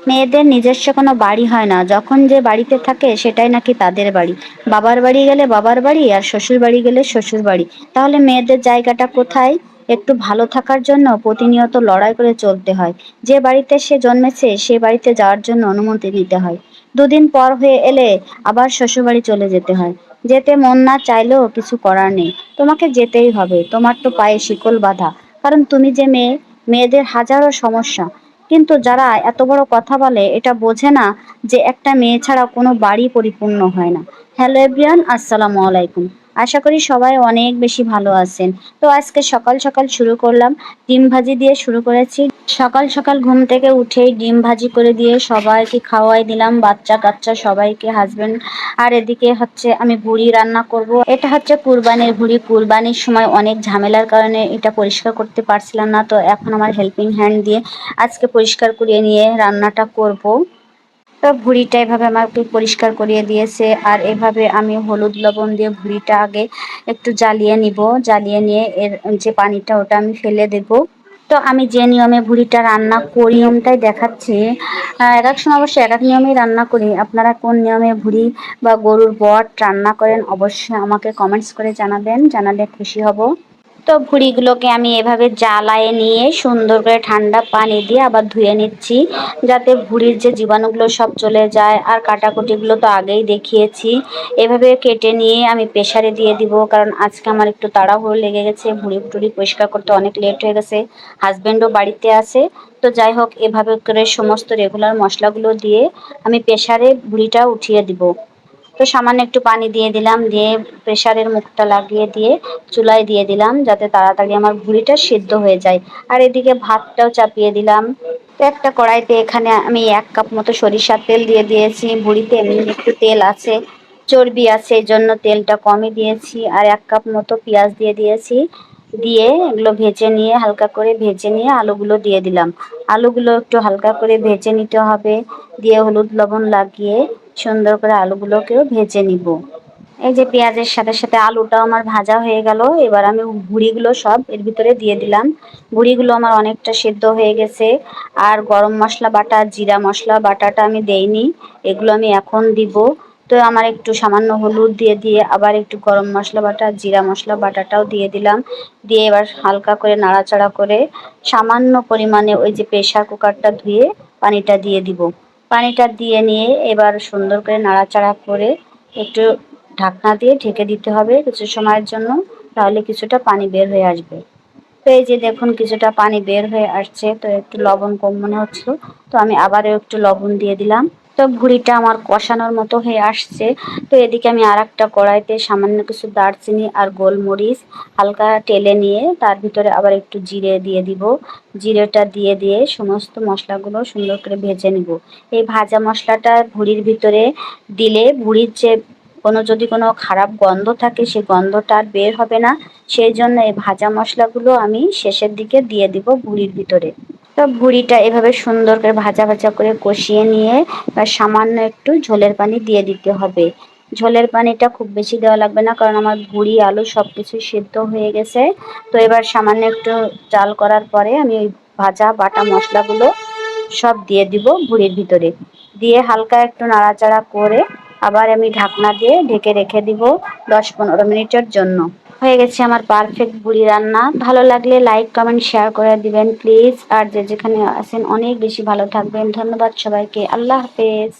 মেয়েদের নিজস্ব কোনো বাড়ি হয় না, যখন যে বাড়িতে থাকে সেটাই নাকি তাদের বাড়ি। বাবার বাড়ি গেলে বাবার বাড়ি, আর শ্বশুর বাড়ি গেলে শ্বশুর বাড়ি। তাহলে মেয়েদের জায়গাটা কোথায়? একটু ভালো থাকার জন্য প্রতিনিয়ত লড়াই করে চলতে হয়। যে বাড়িতে সে জন্মেছে সে বাড়িতে যাওয়ার জন্য অনুমতি নিতে হয়। দুদিন পর হয়ে এলে আবার শ্বশুর বাড়ি চলে যেতে হয়। যেতে মন না চাইলেও কিছু করার নেই, তোমাকে যেতেই হবে। তোমার তো পায়ে শিকল বাঁধা, কারণ তুমি যে মেয়ে। মেয়েদের হাজারো সমস্যা, কিন্তু যারা এত বড় কথা বলে এটা বোঝে না যে একটা মেয়ে ছাড়া কোনো বাড়ি পরিপূর্ণ হয় না। হ্যালো এভরিওয়ান, আসসালামু আলাইকুম। আশা করি সবাই অনেক বেশি ভালো আছেন। তো আজকে সকাল সকাল শুরু করলাম, ডিম ভাজি দিয়ে শুরু করেছি। সকাল সকাল ঘুম থেকে উঠেই ডিম ভাজি করে দিয়ে সবাইকে খাওয়াই দিলাম, বাচ্চা কাচ্চা সবাইকে, হাজবেন্ড। আর এদিকে হচ্ছে আমি ভুড়ি রান্না করব। এটা হচ্ছে কুরবানির ভুড়ি। কুরবানির সময় অনেক ঝামেলার কারণে এটা পরিষ্কার করতে পারছিলাম না, তো এখন আমার হেল্পিং হ্যান্ড দিয়ে আজকে পরিষ্কার করিয়ে নিয়ে রান্নাটা করব। তো ভুঁড়িটা এভাবে আমাকে পরিষ্কার করিয়ে দিয়েছে, আর এভাবে আমি হলুদ লবণ দিয়ে ভুঁড়িটা আগে একটু জ্বালিয়ে নিব। জ্বালিয়ে নিয়ে এর যে পানিটা ওটা আমি ফেলে দেব। তো আমি যে নিয়মে ভুঁড়িটা রান্না করি নিয়মটাই দেখাচ্ছি। এক এক সময় অবশ্যই এক এক নিয়মেই রান্না করি। আপনারা কোন নিয়মে ভুঁড়ি বা গরুর বট রান্না করেন অবশ্যই আমাকে কমেন্টস করে জানাবেন, জানালে খুশি হব। তো ভুঁড়িগুলোকে আমি এভাবে জ্বালায়ে নিয়ে সুন্দর করে ঠান্ডা পানি দিয়ে আবার ধুয়ে নিচ্ছি, যাতে ভুঁড়ির যে জীবাণুগুলো সব চলে যায়। আর কাটাকুটিগুলো তো আগেই দেখিয়েছি। এভাবে কেটে নিয়ে আমি প্রেসারে দিয়ে দিব, কারণ আজকে আমার একটু তাড়াহুড়ো লেগে গেছে। ভুঁড়ি টুড়ি পরিষ্কার করতে অনেক লেট হয়ে গেছে, হাজব্যান্ডও বাড়িতে আছে। তো যাই হোক, এভাবে করে সমস্ত রেগুলার মশলাগুলো দিয়ে আমি প্রেসারে ভুঁড়িটা উঠিয়ে দিব। তো সামান্য একটু পানি দিয়ে দিলাম, দিয়ে প্রেসারের মুখটা লাগিয়ে দিয়ে চুলায় দিয়ে দিলাম, যাতে তাড়াতাড়ি আমার ভুঁড়িটা সিদ্ধ হয়ে যায়। আর এদিকে ভাতটাও চাপিয়ে দিলাম। তো একটা কড়াইতে এখানে আমি 1 কাপ মতো সরিষার তেল দিয়ে দিয়েছি। ভুঁড়িতে এমনি একটু তেল আছে, চর্বি আছে, এই জন্য তেলটা কমই দিয়েছি। আর 1 কাপ মতো পেঁয়াজ দিয়ে দিয়েছি। দিয়ে এগুলো ভেজে নিয়ে, হালকা করে ভেজে নিয়ে আলুগুলো দিয়ে দিলাম। আলুগুলো একটু হালকা করে ভেজে নিতে হবে। দিয়ে হলুদ লবণ লাগিয়ে সুন্দর করে আলুগুলোকেও ভেজে নিব। এই যে পেঁয়াজের সাথে সাথে আলুটাও আমার ভাজা হয়ে গেল। এবার আমি ভুঁড়িগুলো সব এর ভিতরে দিয়ে দিলাম। ভুঁড়িগুলো আমার অনেকটা সেদ্ধ হয়ে গেছে। আর গরম মশলা বাটা, জিরা মশলা বাটাটা আমি দেইনি, এগুলো আমি এখন দিব। তো আমার একটু সামান্য হলুদ দিয়ে দিয়ে আবার একটু গরম মশলা বাটা, জিরা মশলা বাটাটাও দিয়ে দিলাম। দিয়ে এবার হালকা করে নাড়াচাড়া করে সামান্য পরিমাণে ওই যে প্রেসার কুকারটা ধুয়ে পানিটা দিয়ে দিব। পানিটা দিয়ে নিয়ে এবার সুন্দর করে নাড়াচাড়া করে একটু ঢাকনা দিয়ে ঢেকে দিতে হবে কিছু সময়ের জন্য, তাহলে কিছুটা পানি বের হয়ে আসবে। তো এই যে দেখুন কিছুটা পানি বের হয়ে আসছে, তো একটু লবণ কম মনে হচ্ছিল, তো আমি আবারও একটু লবণ দিয়ে দিলাম। তো ভুঁড়িটা আমার কষানোর মতো হয়ে আসছে। তো এদিকে আমি আর একটা কড়াইতে সামান্য কিছু দারচিনি আর গোলমরিচ হালকা টেলে নিয়ে তার ভিতরে আবার একটু জিরে দিয়ে দিব। জিরেটা দিয়ে দিয়ে সমস্ত মশলাগুলো সুন্দর করে ভেজে নিব। এই ভাজা মশলাটা ভুঁড়ির ভিতরে দিলে ভুঁড়ির যে যদি কোনো খারাপ গন্ধ থাকে সেই গন্ধটা আর বের হবে না। সেই জন্য এই ভাজা মশলাগুলো আমি শেষের দিকে দিয়ে দিব ভুঁড়ির ভিতরে। তো ভুঁড়িটা এভাবে সুন্দর করে ভাজা ভাজা করে কষিয়ে নিয়ে সামান্য একটু ঝোলের পানি দিয়ে দিতে হবে। ঝোলের পানিটা খুব বেশি দেওয়া লাগবে না, কারণ আমার ভুঁড়ি আলু সব কিছু সিদ্ধ হয়ে গেছে। তো এবার সামান্য একটু জাল করার পরে আমি ওই ভাজা বাটা মশলাগুলো সব দিয়ে দিব ভুঁড়ির ভিতরে। দিয়ে হালকা একটু নাড়াচাড়া করে আবার আমি ঢাকনা দিয়ে ঢেকে রেখে দিব 10-15 মিনিটের জন্য। হয়ে গেছে আমার পারফেক্ট ভুঁড়ি রান্না। ভালো লাগলে লাইক কমেন্ট শেয়ার করে দিবেন প্লিজ। আর যে যেখানে আছেন অনেক বেশি ভালো থাকবেন। ধন্যবাদ সবাইকে। আল্লাহ হাফেজ।